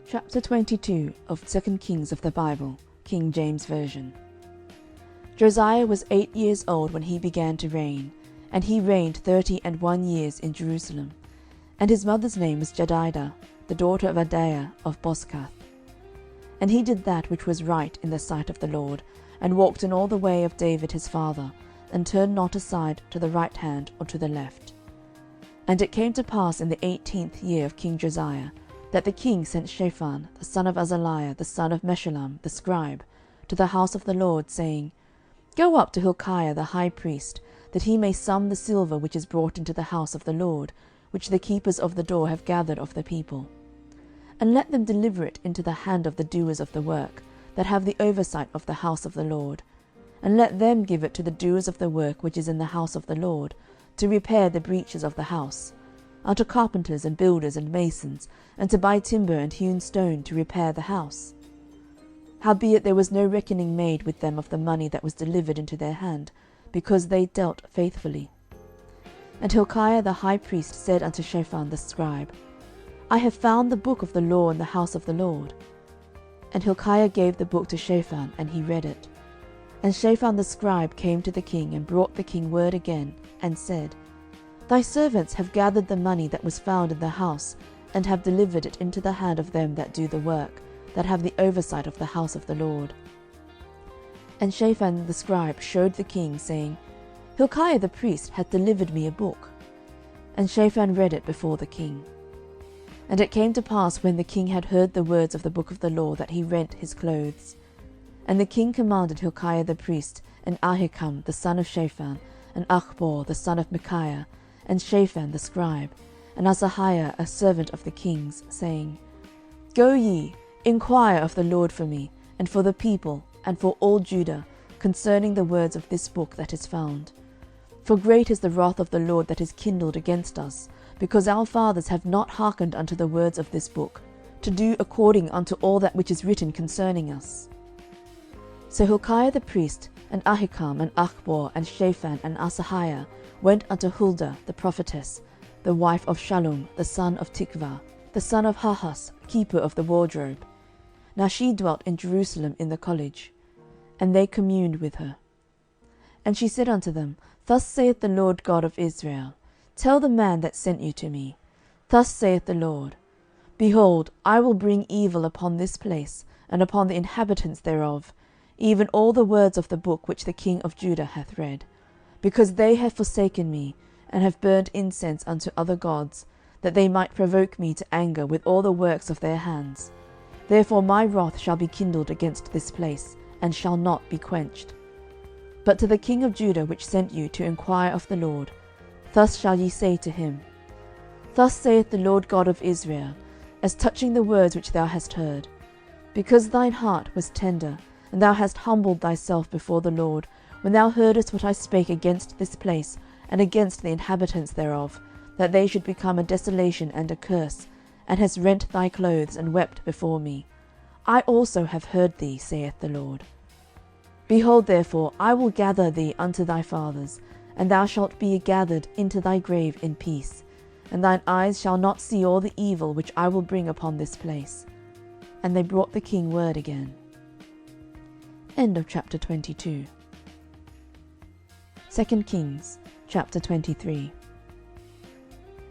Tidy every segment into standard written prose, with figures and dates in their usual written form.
Chapter 22 of 2 Kings of the Bible, King James Version. Josiah was 8 years old when he began to reign, and he reigned 31 years in Jerusalem. And his mother's name was Jedidah, the daughter of Adaiah of Boscath. And he did that which was right in the sight of the Lord, and walked in all the way of David his father, and turned not aside to the right hand or to the left. And it came to pass in the 18th year of King Josiah, that the king sent Shaphan, the son of Azaliah, the son of Meshullam, the scribe, to the house of the LORD, saying, Go up to Hilkiah the high priest, that he may sum the silver which is brought into the house of the LORD, which the keepers of the door have gathered of the people. And let them deliver it into the hand of the doers of the work, that have the oversight of the house of the LORD. And let them give it to the doers of the work which is in the house of the LORD, to repair the breaches of the house, unto carpenters and builders and masons, and to buy timber and hewn stone to repair the house. Howbeit there was no reckoning made with them of the money that was delivered into their hand, because they dealt faithfully. And Hilkiah the high priest said unto Shaphan the scribe, I have found the book of the law in the house of the LORD. And Hilkiah gave the book to Shaphan, and he read it. And Shaphan the scribe came to the king, and brought the king word again, and said, Thy servants have gathered the money that was found in the house, and have delivered it into the hand of them that do the work, that have the oversight of the house of the LORD. And Shaphan the scribe shewed the king, saying, Hilkiah the priest hath delivered me a book. And Shaphan read it before the king. And it came to pass, when the king had heard the words of the book of the law, that he rent his clothes. And the king commanded Hilkiah the priest, and Ahikam the son of Shaphan, and Achbor the son of Micaiah, and Shaphan the scribe, and Asahiah a servant of the king's, saying, Go ye, inquire of the LORD for me, and for the people, and for all Judah, concerning the words of this book that is found. For great is the wrath of the LORD that is kindled against us, because our fathers have not hearkened unto the words of this book, to do according unto all that which is written concerning us. So Hilkiah the priest, and Ahikam, and Achbor, and Shaphan, and Asahiah went unto Huldah the prophetess, the wife of Shallum the son of Tikvah, the son of Harhas, keeper of the wardrobe. Now she dwelt in Jerusalem in the college. And they communed with her. And she said unto them, Thus saith the Lord God of Israel, Tell the man that sent you to me, Thus saith the LORD, Behold, I will bring evil upon this place, and upon the inhabitants thereof, even all the words of the book which the king of Judah hath read, because they have forsaken me, and have burnt incense unto other gods, that they might provoke me to anger with all the works of their hands. Therefore my wrath shall be kindled against this place, and shall not be quenched. But to the king of Judah which sent you to enquire of the LORD, thus shall ye say to him, Thus saith the Lord God of Israel, as touching the words which thou hast heard, because thine heart was tender, and thou hast humbled thyself before the LORD, when thou heardest what I spake against this place, and against the inhabitants thereof, that they should become a desolation and a curse, and hast rent thy clothes, and wept before me. I also have heard thee, saith the LORD. Behold, therefore, I will gather thee unto thy fathers, and thou shalt be gathered into thy grave in peace, and thine eyes shall not see all the evil which I will bring upon this place. And they brought the king word again. End of chapter 22. 2 Kings, chapter 23.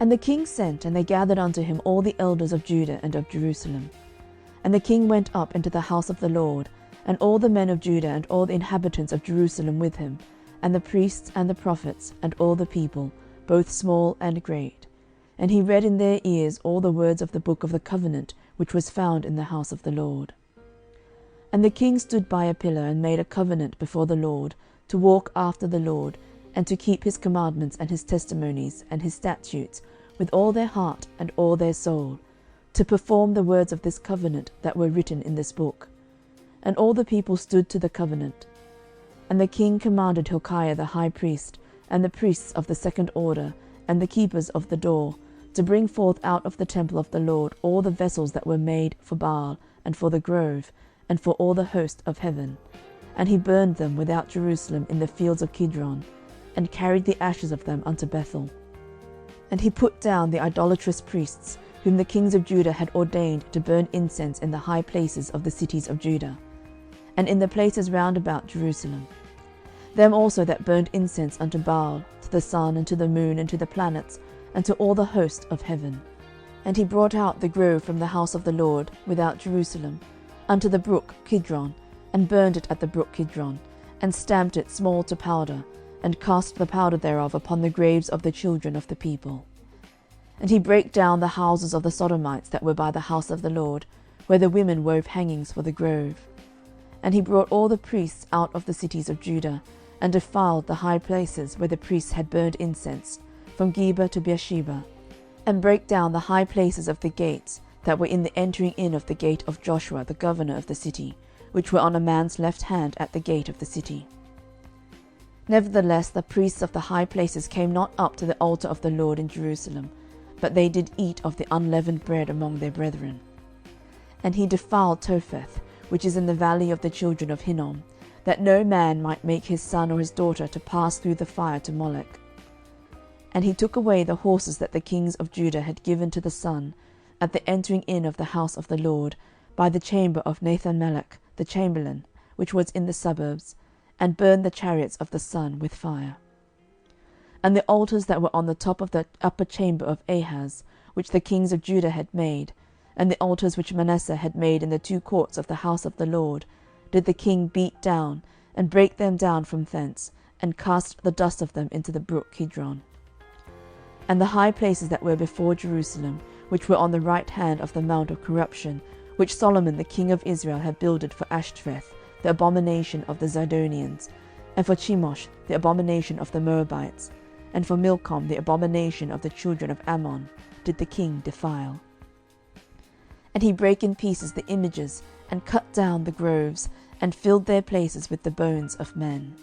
And the king sent, and they gathered unto him all the elders of Judah and of Jerusalem. And the king went up into the house of the LORD, and all the men of Judah and all the inhabitants of Jerusalem with him, and the priests and the prophets, and all the people, both small and great. And he read in their ears all the words of the book of the covenant which was found in the house of the LORD. And the king stood by a pillar, and made a covenant before the LORD, to walk after the LORD, and to keep his commandments and his testimonies and his statutes with all their heart and all their soul, to perform the words of this covenant that were written in this book. And all the people stood to the covenant. And the king commanded Hilkiah the high priest, and the priests of the second order, and the keepers of the door, to bring forth out of the temple of the LORD all the vessels that were made for Baal, and for the grove, and for all the host of heaven. And he burned them without Jerusalem in the fields of Kidron, and carried the ashes of them unto Bethel. And he put down the idolatrous priests, whom the kings of Judah had ordained to burn incense in the high places of the cities of Judah, and in the places round about Jerusalem. Them also that burned incense unto Baal, to the sun, and to the moon, and to the planets, and to all the host of heaven. And he brought out the grove from the house of the Lord without Jerusalem, unto the brook Kidron, and burned it at the brook Kidron, and stamped it small to powder, and cast the powder thereof upon the graves of the children of the people. And he brake down the houses of the Sodomites that were by the house of the Lord, where the women wove hangings for the grove. And he brought all the priests out of the cities of Judah, and defiled the high places where the priests had burned incense, from Geba to Beersheba, and brake down the high places of the gates that were in the entering in of the gate of Joshua the governor of the city, which were on a man's left hand at the gate of the city. Nevertheless the priests of the high places came not up to the altar of the Lord in Jerusalem, but they did eat of the unleavened bread among their brethren. And he defiled Topheth, which is in the valley of the children of Hinnom, that no man might make his son or his daughter to pass through the fire to Molech. And he took away the horses that the kings of Judah had given to the sun, at the entering in of the house of the Lord, by the chamber of Nathan-melech the chamberlain, which was in the suburbs, and burned the chariots of the sun with fire. And the altars that were on the top of the upper chamber of Ahaz, which the kings of Judah had made, and the altars which Manasseh had made in the two courts of the house of the Lord, did the king beat down, and break them down from thence, and cast the dust of them into the brook Kidron. And the high places that were before Jerusalem, which were on the right hand of the mount of corruption, which Solomon the king of Israel had builded for Ashtoreth, the abomination of the Zidonians, and for Chemosh, the abomination of the Moabites, and for Milcom, the abomination of the children of Ammon, did the king defile. And he brake in pieces the images, and cut down the groves, and filled their places with the bones of men.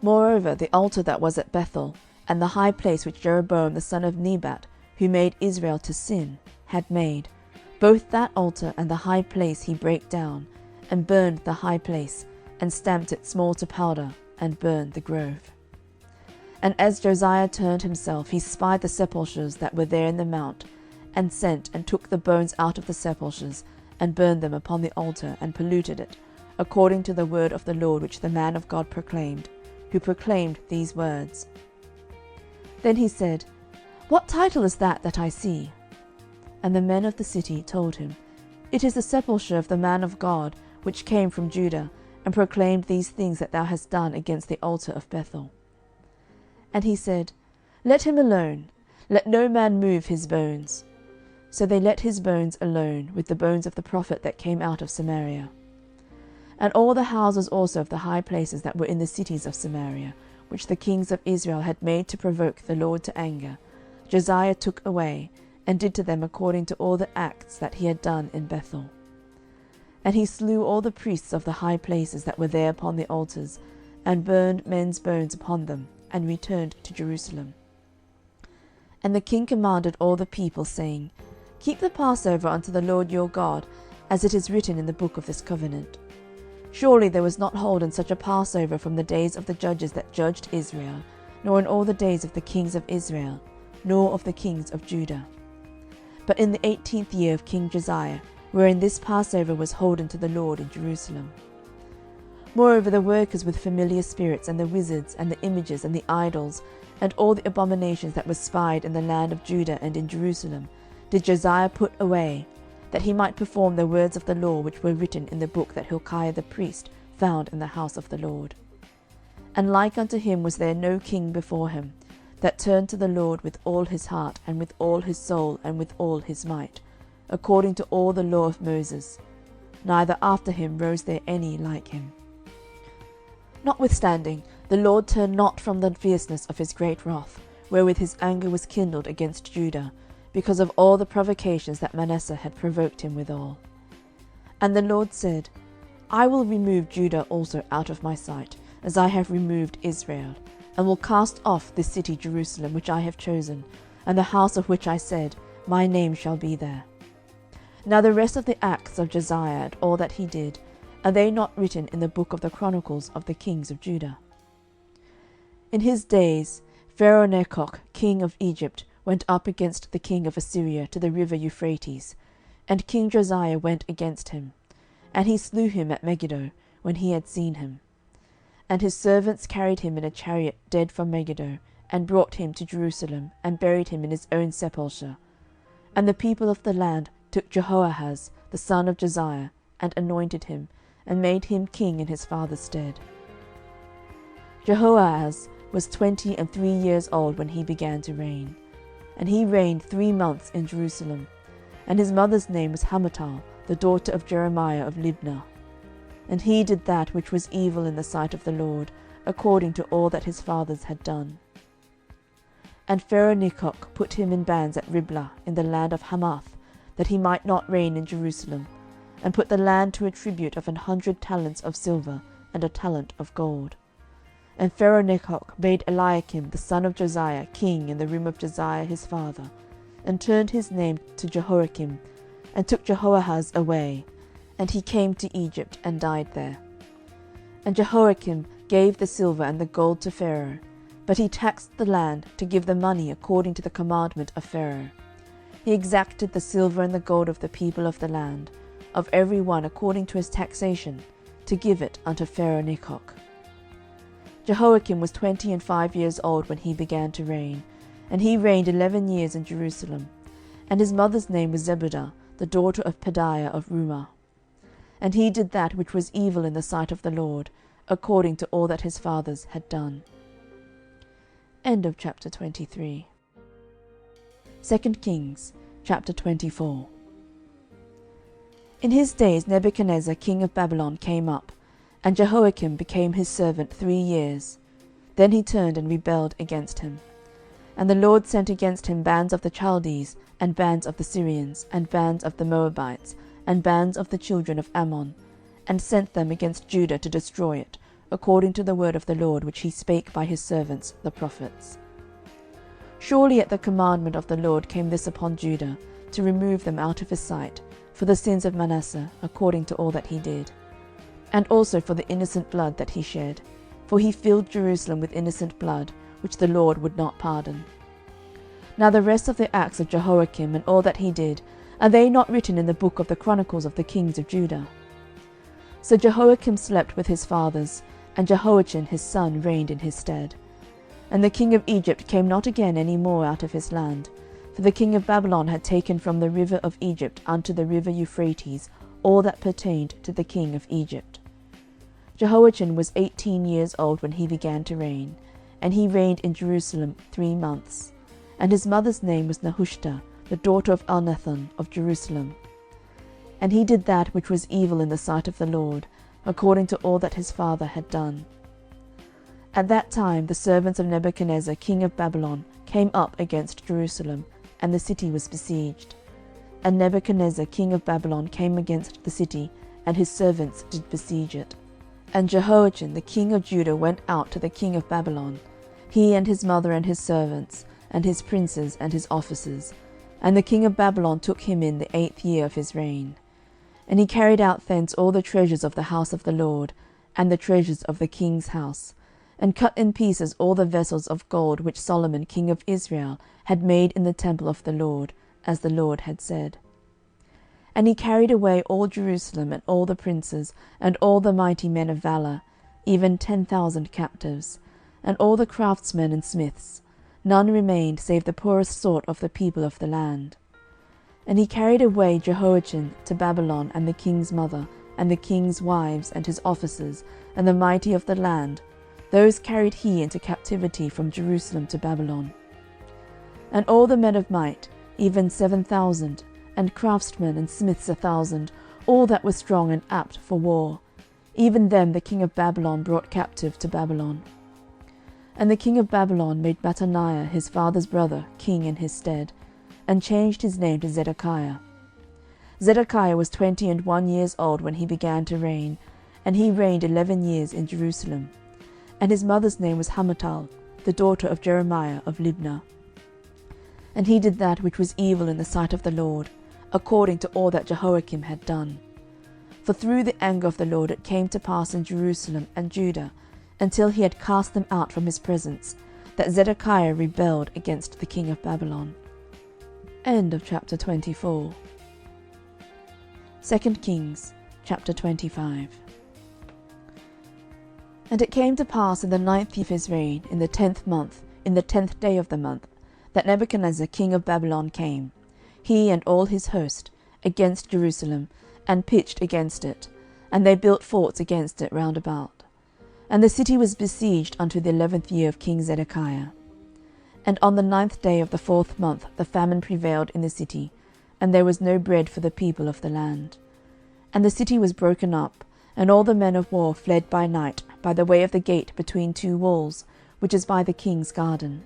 Moreover the altar that was at Bethel, and the high place which Jeroboam the son of Nebat, who made Israel to sin, had made, both that altar and the high place he brake down, and burned the high place, and stamped it small to powder, and burned the grove. And as Josiah turned himself, he spied the sepulchres that were there in the mount, and sent and took the bones out of the sepulchres, and burned them upon the altar, and polluted it, according to the word of the Lord which the man of God proclaimed, who proclaimed these words. Then he said, What title is that I see? And the men of the city told him, It is the sepulchre of the man of God, which came from Judah, and proclaimed these things that thou hast done against the altar of Bethel. And he said, Let him alone, let no man move his bones. So they let his bones alone, with the bones of the prophet that came out of Samaria. And all the houses also of the high places that were in the cities of Samaria, which the kings of Israel had made to provoke the Lord to anger, Josiah took away, and did to them according to all the acts that he had done in Bethel. And he slew all the priests of the high places that were there upon the altars, and burned men's bones upon them, and returned to Jerusalem. And the king commanded all the people, saying, Keep the Passover unto the Lord your God, as it is written in the book of this covenant. Surely there was not holden such a Passover from the days of the judges that judged Israel, nor in all the days of the kings of Israel, nor of the kings of Judah. But in the 18th year of King Josiah, wherein this Passover was holden to the Lord in Jerusalem. Moreover the workers with familiar spirits, and the wizards, and the images, and the idols, and all the abominations that were spied in the land of Judah and in Jerusalem, did Josiah put away, that he might perform the words of the law which were written in the book that Hilkiah the priest found in the house of the Lord. And like unto him was there no king before him, that turned to the Lord with all his heart, and with all his soul, and with all his might, according to all the law of Moses. Neither after him rose there any like him. Notwithstanding, the Lord turned not from the fierceness of his great wrath, wherewith his anger was kindled against Judah, because of all the provocations that Manasseh had provoked him withal. And the Lord said, I will remove Judah also out of my sight, as I have removed Israel, and will cast off this city Jerusalem which I have chosen, and the house of which I said, My name shall be there. Now the rest of the acts of Josiah, and all that he did, are they not written in the book of the chronicles of the kings of Judah? In his days Pharaoh-Nechoh king of Egypt went up against the king of Assyria to the river Euphrates, and King Josiah went against him. And he slew him at Megiddo, when he had seen him. And his servants carried him in a chariot dead from Megiddo, and brought him to Jerusalem, and buried him in his own sepulchre. And the people of the land took Jehoahaz the son of Josiah, and anointed him, and made him king in his father's stead. Jehoahaz was 23 years old when he began to reign. And he reigned 3 months in Jerusalem. And his mother's name was Hamutal, the daughter of Jeremiah of Libnah. And he did that which was evil in the sight of the Lord, according to all that his fathers had done. And Pharaoh-Nechoh put him in bands at Riblah in the land of Hamath, that he might not reign in Jerusalem, and put the land to a tribute of 100 talents of silver and a talent of gold. And Pharaoh-Nechoh made Eliakim the son of Josiah king in the room of Josiah his father, and turned his name to Jehoiakim, and took Jehoahaz away, and he came to Egypt, and died there. And Jehoiakim gave the silver and the gold to Pharaoh, but he taxed the land to give the money according to the commandment of Pharaoh. He exacted the silver and the gold of the people of the land, of every one according to his taxation, to give it unto Pharaoh-Nechoh. Jehoiakim was 25 years old when he began to reign, and he reigned 11 years in Jerusalem. And his mother's name was Zebudah, the daughter of Pedaiah of Rumah. And he did that which was evil in the sight of the Lord, according to all that his fathers had done. End of chapter 23. 2 Kings, chapter 24. In his days Nebuchadnezzar king of Babylon came up, and Jehoiakim became his servant 3 years. Then he turned and rebelled against him. And the Lord sent against him bands of the Chaldees, and bands of the Syrians, and bands of the Moabites, and bands of the children of Ammon, and sent them against Judah to destroy it, according to the word of the Lord which he spake by his servants the prophets. Surely at the commandment of the Lord came this upon Judah, to remove them out of his sight, for the sins of Manasseh, according to all that he did, and also for the innocent blood that he shed, for he filled Jerusalem with innocent blood, which the Lord would not pardon. Now the rest of the acts of Jehoiakim and all that he did, are they not written in the book of the chronicles of the kings of Judah? So Jehoiakim slept with his fathers, and Jehoiachin his son reigned in his stead. And the king of Egypt came not again any more out of his land, for the king of Babylon had taken from the river of Egypt unto the river Euphrates all that pertained to the king of Egypt. Jehoiachin was 18 years old when he began to reign, and he reigned in Jerusalem 3 months. And his mother's name was Nehushta, the daughter of Elnathan of Jerusalem. And he did that which was evil in the sight of the Lord, according to all that his father had done. At that time the servants of Nebuchadnezzar king of Babylon came up against Jerusalem, and the city was besieged. And Nebuchadnezzar king of Babylon came against the city, and his servants did besiege it. And Jehoiachin the king of Judah went out to the king of Babylon, he and his mother and his servants, and his princes and his officers. And the king of Babylon took him in the 8th year of his reign. And he carried out thence all the treasures of the house of the Lord, and the treasures of the king's house, and cut in pieces all the vessels of gold which Solomon king of Israel had made in the temple of the Lord, as the Lord had said. And he carried away all Jerusalem, and all the princes, and all the mighty men of valour, even 10,000 captives, and all the craftsmen and smiths. None remained save the poorest sort of the people of the land. And he carried away Jehoiachin to Babylon, and the king's mother, and the king's wives, and his officers, and the mighty of the land. Those carried he into captivity from Jerusalem to Babylon. And all the men of might, even 7,000, and craftsmen and smiths 1,000, all that were strong and apt for war, even them the king of Babylon brought captive to Babylon. And the king of Babylon made Mattaniah his father's brother king in his stead, and changed his name to Zedekiah. Zedekiah was 21 years old when he began to reign, and he reigned 11 years in Jerusalem. And his mother's name was Hamutal, the daughter of Jeremiah of Libnah. And he did that which was evil in the sight of the Lord, according to all that Jehoiakim had done. For through the anger of the Lord it came to pass in Jerusalem and Judah, until he had cast them out from his presence, that Zedekiah rebelled against the king of Babylon. End of chapter 24. 2 Kings chapter 25. And it came to pass in the 9th year of his reign, in the 10th month, in the 10th day of the month, that Nebuchadnezzar king of Babylon came, he and all his host, against Jerusalem, and pitched against it, and they built forts against it round about. And the city was besieged unto the 11th year of King Zedekiah. And on the 9th day of the 4th month the famine prevailed in the city, and there was no bread for the people of the land. And the city was broken up, and all the men of war fled by night by the way of the gate between two walls, which is by the king's garden.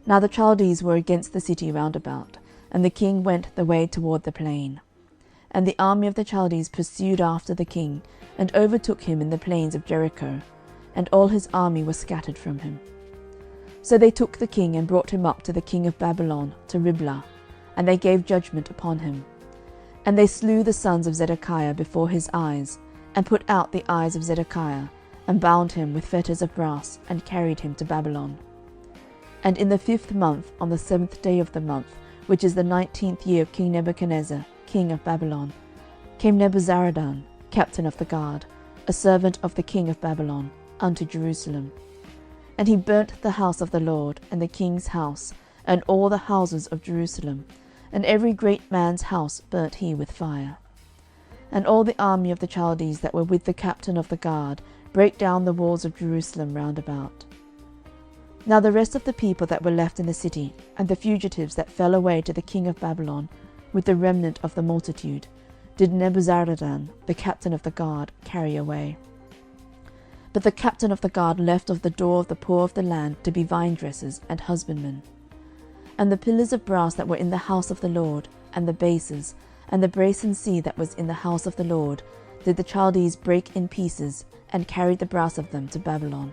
Now the Chaldees were against the city round about, and the king went the way toward the plain. And the army of the Chaldees pursued after the king, and overtook him in the plains of Jericho, and all his army was scattered from him. So they took the king, and brought him up to the king of Babylon, to Riblah, and they gave judgment upon him. And they slew the sons of Zedekiah before his eyes, and put out the eyes of Zedekiah, and bound him with fetters of brass, and carried him to Babylon. And in the 5th month, on the 7th day of the month, which is the 19th year of King Nebuchadnezzar, king of Babylon, came Nebuzaradan, captain of the guard, a servant of the king of Babylon, unto Jerusalem. And he burnt the house of the Lord, and the king's house, and all the houses of Jerusalem, and every great man's house burnt he with fire. And all the army of the Chaldees that were with the captain of the guard brake down the walls of Jerusalem round about. Now the rest of the people that were left in the city, and the fugitives that fell away to the king of Babylon, with the remnant of the multitude, did Nebuzaradan, the captain of the guard, carry away. But the captain of the guard left of the door of the poor of the land to be vinedressers and husbandmen. And the pillars of brass that were in the house of the Lord, and the bases, and the brasen sea that was in the house of the Lord, did the Chaldees break in pieces, and carried the brass of them to Babylon.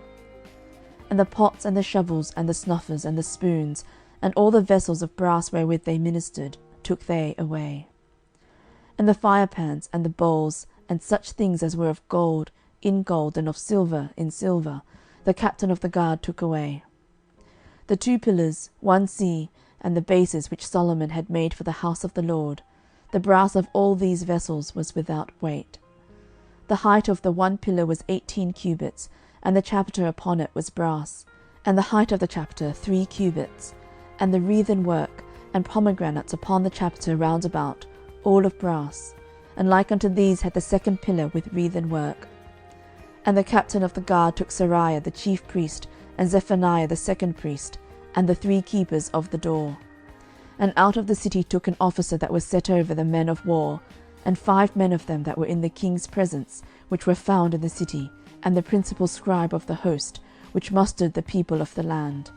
And the pots, and the shovels, and the snuffers, and the spoons, and all the vessels of brass wherewith they ministered, took they away. And the firepans, and the bowls, and such things as were of gold, in gold, and of silver, in silver, the captain of the guard took away. The 2 pillars, 1 sea, and the bases which Solomon had made for the house of the Lord, the brass of all these vessels was without weight. The height of the 1 pillar was 18 cubits, and the chapiter upon it was brass, and the height of the chapiter 3 cubits, and the wreathen work, and pomegranates upon the chapiter round about, all of brass, and like unto these had the 2nd pillar with wreathen work. And the captain of the guard took Seraiah the chief priest, and Zephaniah the 2nd priest, and the 3 keepers of the door. And out of the city took an officer that was set over the men of war, and 5 men of them that were in the king's presence, which were found in the city, and the principal scribe of the host, which mustered the people of the land,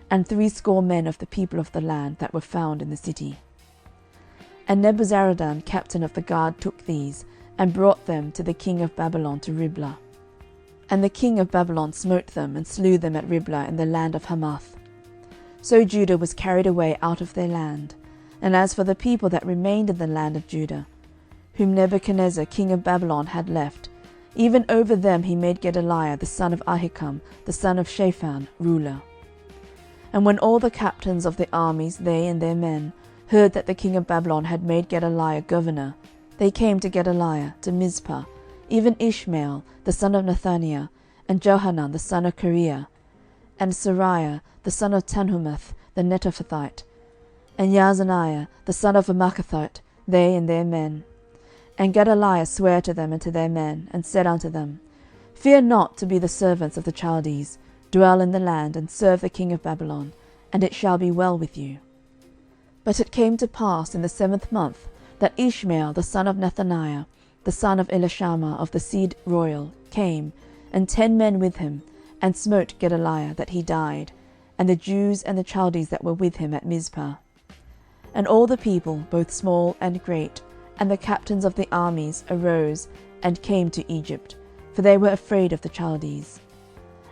and 60 men of the people of the land that were found in the city. And Nebuzaradan captain of the guard took these, and brought them to the king of Babylon to Riblah. And the king of Babylon smote them, and slew them at Riblah in the land of Hamath. So Judah was carried away out of their land. And as for the people that remained in the land of Judah, whom Nebuchadnezzar king of Babylon had left, even over them he made Gedaliah the son of Ahikam, the son of Shaphan, ruler. And when all the captains of the armies, they and their men, heard that the king of Babylon had made Gedaliah governor, they came to Gedaliah to Mizpah, even Ishmael the son of Nethaniah, and Johanan the son of Kareah, and Seraiah the son of Tanhumeth the Netophathite, and Yaazaniah the son of a Maachathite, they and their men. And Gedaliah sware to them and to their men, and said unto them, Fear not to be the servants of the Chaldees, dwell in the land, and serve the king of Babylon, and it shall be well with you. But it came to pass in the 7th month that Ishmael the son of Nethaniah, the son of Elishama of the seed royal, came, and 10 men with him, and smote Gedaliah, that he died, and the Jews and the Chaldees that were with him at Mizpah. And all the people, both small and great, and the captains of the armies, arose, and came to Egypt, for they were afraid of the Chaldees.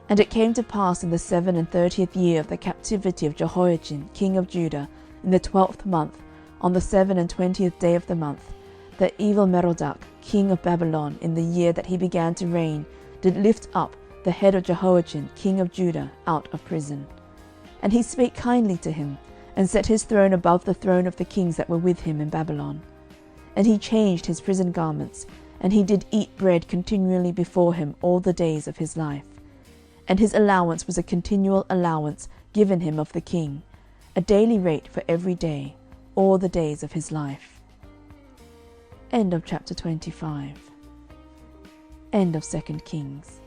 And it came to pass in the 37th year of the captivity of Jehoiachin king of Judah, in the 12th month, on the 27th day of the month, that Evil-Merodach king of Babylon, in the year that he began to reign, did lift up the head of Jehoiachin king of Judah out of prison. And he spake kindly to him, and set his throne above the throne of the kings that were with him in Babylon. And he changed his prison garments, and he did eat bread continually before him all the days of his life. And his allowance was a continual allowance given him of the king, a daily rate for every day, all the days of his life. End of chapter 25. End of 2 Kings.